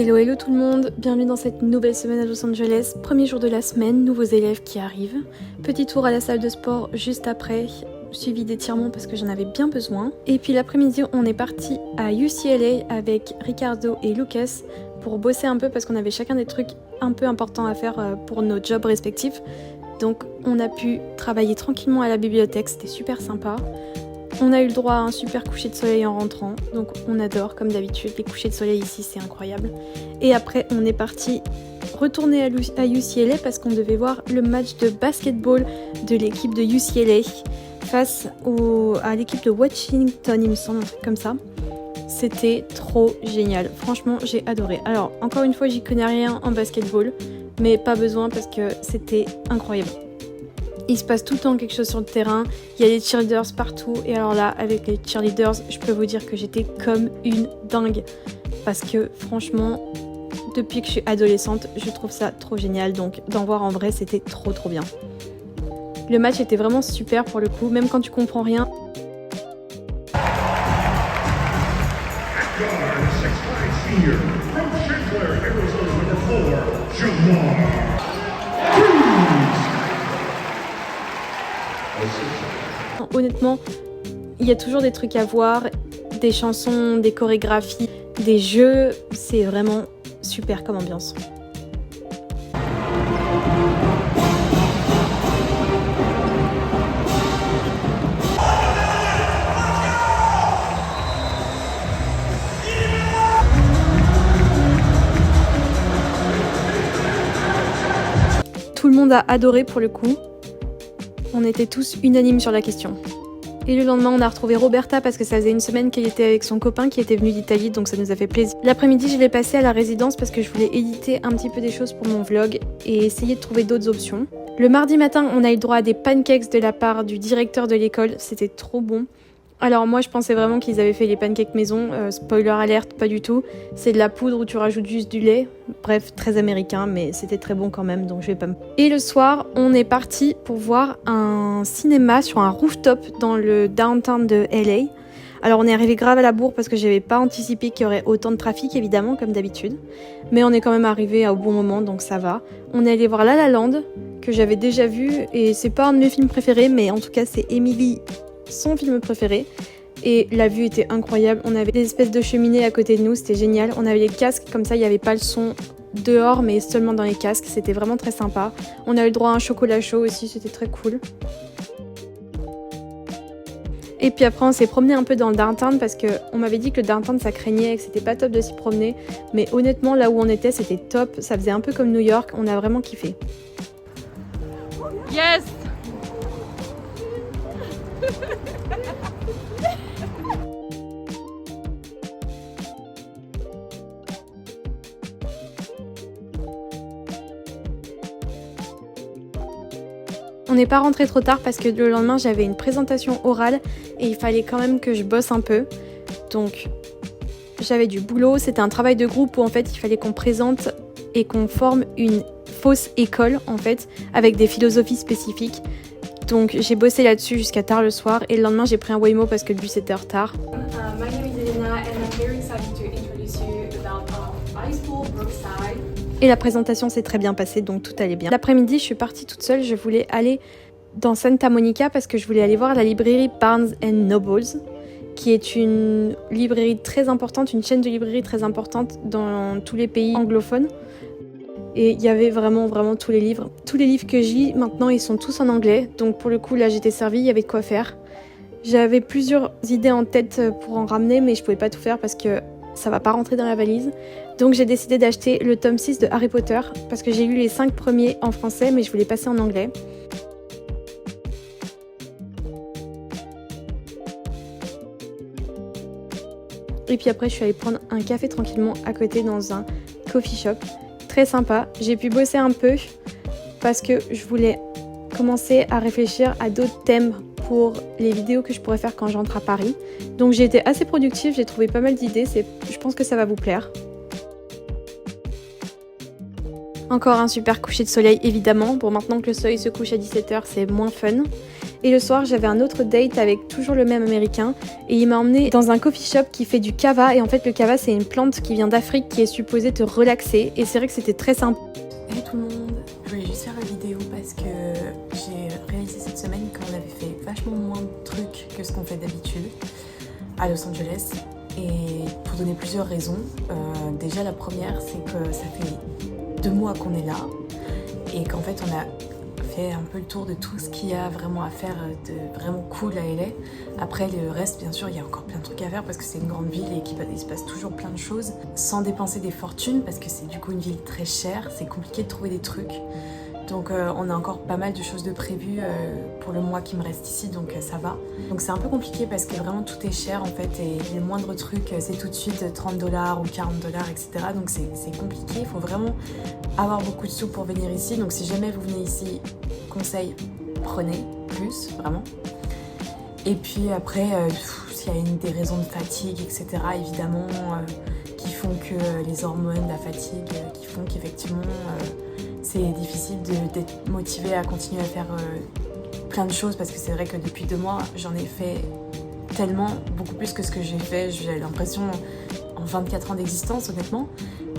Hello hello tout le monde, bienvenue dans cette nouvelle semaine à Los Angeles. Premier jour de la semaine, nouveaux élèves qui arrivent. Petit tour à la salle de sport juste après, suivi d'étirements parce que j'en avais bien besoin. Et puis l'après-midi, on est parti à UCLA avec Ricardo et Lucas pour bosser un peu parce qu'on avait chacun des trucs un peu importants à faire pour nos jobs respectifs. Donc on a pu travailler tranquillement à la bibliothèque, c'était super sympa. On a eu le droit à un super coucher de soleil en rentrant, donc on adore comme d'habitude, les couchers de soleil ici c'est incroyable. Et après on est parti retourner à UCLA parce qu'on devait voir le match de basketball de l'équipe de UCLA face à l'équipe de Washington, il me semble, un truc comme ça. C'était trop génial, franchement j'ai adoré. Alors encore une fois j'y connais rien en basketball, mais pas besoin parce que c'était incroyable. Il se passe tout le temps quelque chose sur le terrain, il y a des cheerleaders partout, et alors là, avec les cheerleaders, je peux vous dire que j'étais comme une dingue. Parce que franchement, depuis que je suis adolescente, je trouve ça trop génial, donc d'en voir en vrai, c'était trop bien. Le match était vraiment super pour le coup, même quand tu comprends rien. Honnêtement, il y a toujours des trucs à voir, des chansons, des chorégraphies, des jeux, c'est vraiment super comme ambiance. Tout le monde a adoré pour le coup. On était tous unanimes sur la question. Et le lendemain, on a retrouvé Roberta parce que ça faisait une semaine qu'elle était avec son copain qui était venu d'Italie, donc ça nous a fait plaisir. L'après-midi, je l'ai passé à la résidence parce que je voulais éditer un petit peu des choses pour mon vlog et essayer de trouver d'autres options. Le mardi matin, on a eu le droit à des pancakes de la part du directeur de l'école, c'était trop bon. Alors moi je pensais vraiment qu'ils avaient fait les pancakes maison, spoiler alerte, pas du tout. C'est de la poudre où tu rajoutes juste du lait, bref très américain mais c'était très bon quand même donc je vais pas me... Et le soir on est parti pour voir un cinéma sur un rooftop dans le downtown de LA. Alors on est arrivé grave à la bourre parce que j'avais pas anticipé qu'il y aurait autant de trafic évidemment comme d'habitude. Mais on est quand même arrivé au bon moment donc ça va. On est allé voir La La Land que j'avais déjà vu et c'est pas un de mes films préférés mais en tout cas c'est Emily, son film préféré et la vue était incroyable. On avait des espèces de cheminées à côté de nous, c'était génial. On avait les casques comme ça, il n'y avait pas le son dehors mais seulement dans les casques, c'était vraiment très sympa. On a eu le droit à un chocolat chaud aussi, c'était très cool. Et puis après on s'est promené un peu dans le downtown parce qu'on m'avait dit que le downtown ça craignait et que c'était pas top de s'y promener, mais honnêtement là où on était c'était top, ça faisait un peu comme New York, on a vraiment kiffé. Yes. On n'est pas rentré trop tard parce que le lendemain j'avais une présentation orale et il fallait quand même que je bosse un peu. Donc j'avais du boulot, c'était un travail de groupe où en fait il fallait qu'on présente et qu'on forme une fausse école en fait avec des philosophies spécifiques. Donc j'ai bossé là-dessus jusqu'à tard le soir et le lendemain j'ai pris un Waymo parce que le bus était en retard. My name is Elena and I'm very excited to introduce you about our high school Brookside. Et la présentation s'est très bien passée, donc tout allait bien. L'après-midi, je suis partie toute seule, je voulais aller dans Santa Monica parce que je voulais aller voir la librairie Barnes & Nobles, qui est une librairie très importante, une chaîne de librairies très importante dans tous les pays anglophones. Et il y avait vraiment tous les livres. Tous les livres que je lis, maintenant, ils sont tous en anglais, donc pour le coup, là, j'étais servie, il y avait de quoi faire. J'avais plusieurs idées en tête pour en ramener, mais je pouvais pas tout faire parce que ça va pas rentrer dans la valise. Donc j'ai décidé d'acheter le tome 6 de Harry Potter parce que j'ai lu les 5 premiers en français mais je voulais passer en anglais. Et puis après je suis allée prendre un café tranquillement à côté dans un coffee shop. Très sympa. J'ai pu bosser un peu parce que je voulais commencer à réfléchir à d'autres thèmes pour les vidéos que je pourrais faire quand j'entre à Paris. Donc j'ai été assez productive, j'ai trouvé pas mal d'idées, je pense que ça va vous plaire. Encore un super coucher de soleil évidemment. Bon, maintenant que le soleil se couche à 17h, c'est moins fun. Et le soir, j'avais un autre date avec toujours le même américain et il m'a emmené dans un coffee shop qui fait du kava. Et en fait, le kava, c'est une plante qui vient d'Afrique qui est supposée te relaxer. Et c'est vrai que c'était très sympa. Hey tout le monde, je voulais juste faire la vidéo parce que j'ai réalisé cette semaine qu'on avait fait vachement moins de trucs que ce qu'on fait d'habitude à Los Angeles. Et pour donner plusieurs raisons. Déjà la première, c'est que ça fait 2 mois qu'on est là et qu'en fait on a fait un peu le tour de tout ce qu'il y a vraiment à faire de vraiment cool à LA. Après le reste, bien sûr, il y a encore plein de trucs à faire parce que c'est une grande ville et qu'il se passe toujours plein de choses sans dépenser des fortunes parce que c'est du coup une ville très chère, c'est compliqué de trouver des trucs. Donc on a encore pas mal de choses de prévues pour le mois qui me reste ici, donc ça va. Donc c'est un peu compliqué parce que vraiment tout est cher en fait et les moindres trucs c'est tout de suite $30 ou $40, etc. Donc c'est compliqué, il faut vraiment avoir beaucoup de sous pour venir ici. Donc si jamais vous venez ici, conseil, prenez plus, vraiment. Et puis après, s'il y a des raisons de fatigue, etc. évidemment, qui font que les hormones, la fatigue, qui font qu'effectivement... c'est difficile d'être motivé à continuer à faire plein de choses parce que c'est vrai que depuis 2 mois, j'en ai fait tellement, beaucoup plus que ce que j'ai fait, j'ai l'impression, en 24 ans d'existence, honnêtement.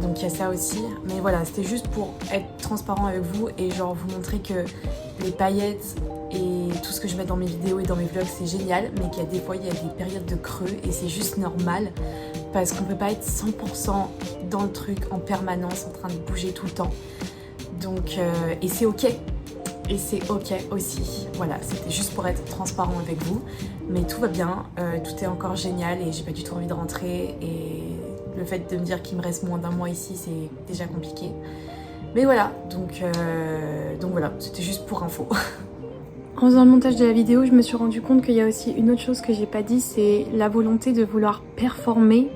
Donc il y a ça aussi. Mais voilà, c'était juste pour être transparent avec vous et genre vous montrer que les paillettes et tout ce que je mets dans mes vidéos et dans mes vlogs, c'est génial, mais qu'il y a des fois, il y a des périodes de creux et c'est juste normal parce qu'on peut pas être 100% dans le truc en permanence, en train de bouger tout le temps. Donc, et c'est ok, et c'est ok aussi, voilà, c'était juste pour être transparent avec vous, mais tout va bien, tout est encore génial et j'ai pas du tout envie de rentrer et le fait de me dire qu'il me reste moins d'1 mois ici, c'est déjà compliqué, mais voilà, donc voilà, c'était juste pour info. En faisant le montage de la vidéo, je me suis rendu compte qu'il y a aussi une autre chose que j'ai pas dit, c'est la volonté de vouloir performer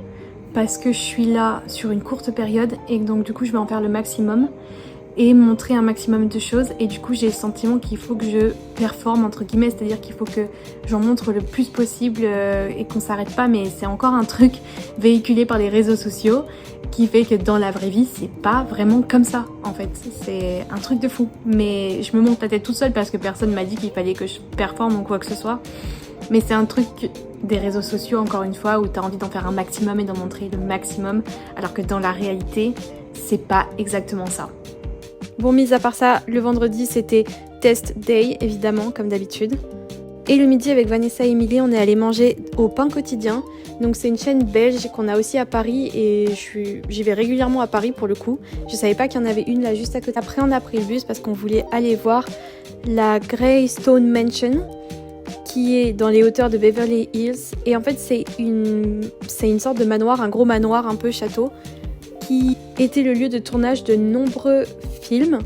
parce que je suis là sur une courte période et donc du coup je vais en faire le maximum et montrer un maximum de choses et du coup j'ai le sentiment qu'il faut que je performe entre guillemets, c'est-à-dire qu'il faut que j'en montre le plus possible et qu'on s'arrête pas, mais c'est encore un truc véhiculé par les réseaux sociaux qui fait que dans la vraie vie c'est pas vraiment comme ça en fait, c'est un truc de fou, mais je me monte la tête toute seule parce que personne m'a dit qu'il fallait que je performe ou quoi que ce soit, mais c'est un truc des réseaux sociaux encore une fois où t'as envie d'en faire un maximum et d'en montrer le maximum alors que dans la réalité c'est pas exactement ça. Bon, mis à part ça, le vendredi c'était test day évidemment comme d'habitude. Et le midi avec Vanessa et Emilie, on est allé manger au Pain Quotidien. Donc c'est une chaîne belge qu'on a aussi à Paris et j'y vais régulièrement à Paris pour le coup. Je savais pas qu'il y en avait une là juste à côté. Après on a pris le bus parce qu'on voulait aller voir la Greystone Mansion qui est dans les hauteurs de Beverly Hills. Et en fait c'est une sorte de manoir, un gros manoir un peu château qui était le lieu de tournage de nombreux films.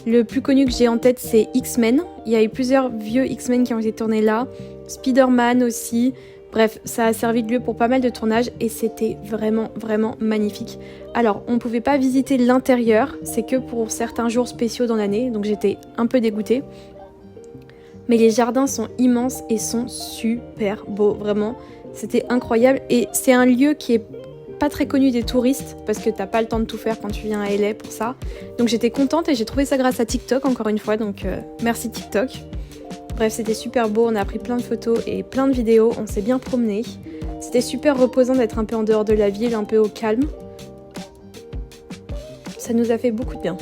Le plus connu que j'ai en tête, c'est X-Men. Il y a eu plusieurs vieux X-Men qui ont été tournés là. Spider-Man aussi. Bref, ça a servi de lieu pour pas mal de tournages et c'était vraiment, vraiment magnifique. Alors, on pouvait pas visiter l'intérieur, c'est que pour certains jours spéciaux dans l'année, donc j'étais un peu dégoûtée. Mais les jardins sont immenses et sont super beaux, vraiment. C'était incroyable et c'est un lieu qui est pas très connu des touristes parce que t'as pas le temps de tout faire quand tu viens à LA pour ça. Donc j'étais contente et j'ai trouvé ça grâce à TikTok encore une fois, donc merci TikTok. Bref, c'était super beau, on a pris plein de photos et plein de vidéos, on s'est bien promené. C'était super reposant d'être un peu en dehors de la ville, un peu au calme. Ça nous a fait beaucoup de bien.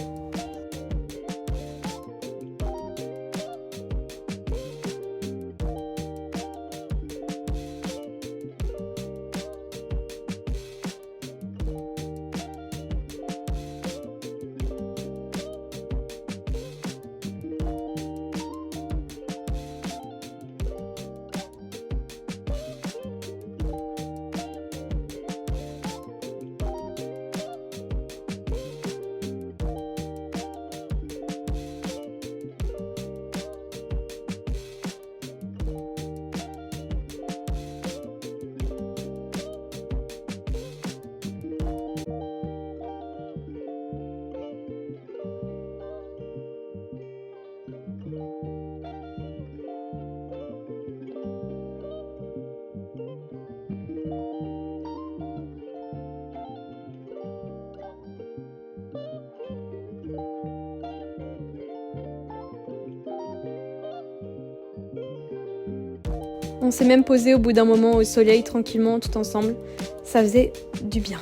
On s'est même posé au bout d'un moment au soleil tranquillement tout ensemble. Ça faisait du bien.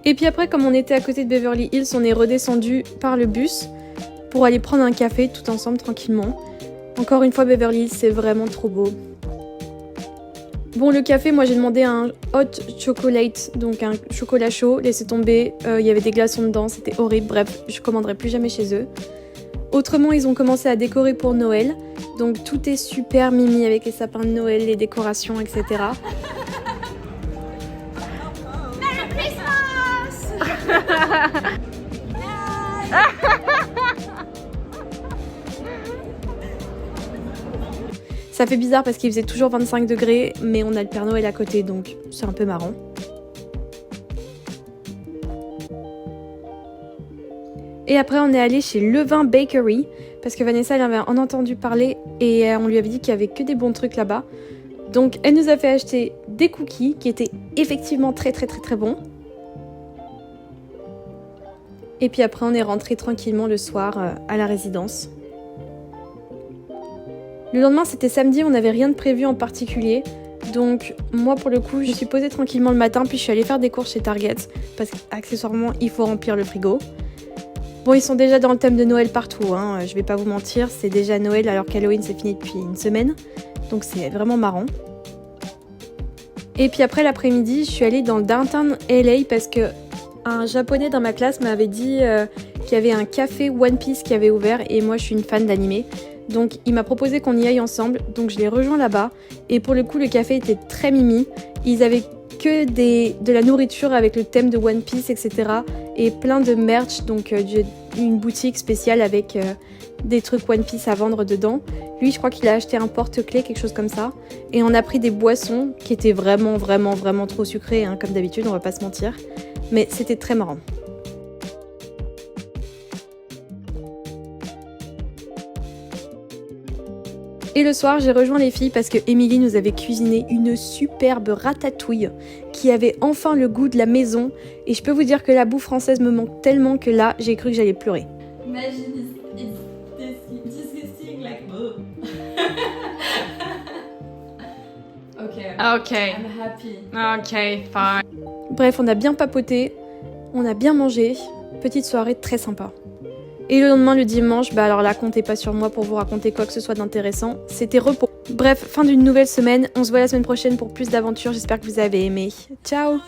Et puis après, comme on était à côté de Beverly Hills, on est redescendu par le bus pour aller prendre un café tout ensemble tranquillement. Encore une fois, Beverly Hills, c'est vraiment trop beau. Bon, le café, moi j'ai demandé un hot chocolate, donc un chocolat chaud, laissez tomber, il y avait des glaçons dedans, c'était horrible, bref, je commanderai plus jamais chez eux. Autrement, ils ont commencé à décorer pour Noël, donc tout est super mimi avec les sapins de Noël, les décorations, etc. Ça fait bizarre parce qu'il faisait toujours 25 degrés, mais on a le Père Noël à côté, donc c'est un peu marrant. Et après, on est allé chez Levain Bakery, parce que Vanessa, elle avait en entendu parler, et on lui avait dit qu'il y avait que des bons trucs là-bas. Donc, elle nous a fait acheter des cookies, qui étaient effectivement très bons. Et puis après, on est rentré tranquillement le soir à la résidence. Le lendemain, c'était samedi, on n'avait rien de prévu en particulier. Donc moi, pour le coup, je suis posée tranquillement le matin, puis je suis allée faire des courses chez Target, parce qu'accessoirement, il faut remplir le frigo. Bon, ils sont déjà dans le thème de Noël partout, hein. Je vais pas vous mentir, c'est déjà Noël alors qu'Halloween c'est fini depuis une semaine. Donc c'est vraiment marrant. Et puis après l'après-midi, je suis allée dans le downtown LA parce que un japonais dans ma classe m'avait dit qu'il y avait un café One Piece qui avait ouvert, et moi je suis une fan d'anime. Donc il m'a proposé qu'on y aille ensemble, donc je l'ai rejoint là-bas. Et pour le coup, le café était très mimi. Ils avaient que de la nourriture avec le thème de One Piece, etc. Et plein de merch, donc une boutique spéciale avec des trucs One Piece à vendre dedans. Lui, je crois qu'il a acheté un porte-clés, quelque chose comme ça. Et on a pris des boissons qui étaient vraiment trop sucrées, hein, comme d'habitude, on va pas se mentir. Mais c'était très marrant. Et le soir, j'ai rejoint les filles parce que Émilie nous avait cuisiné une superbe ratatouille qui avait enfin le goût de la maison. Et je peux vous dire que la bouffe française me manque tellement que là, j'ai cru que j'allais pleurer. Imagine, it's disgusting, like, Okay. I'm happy. Okay, fine. Bref, on a bien papoté, on a bien mangé, petite soirée très sympa. Et le lendemain, le dimanche, bah alors là, comptez pas sur moi pour vous raconter quoi que ce soit d'intéressant, c'était repos. Bref, fin d'une nouvelle semaine, on se voit la semaine prochaine pour plus d'aventures, j'espère que vous avez aimé. Ciao!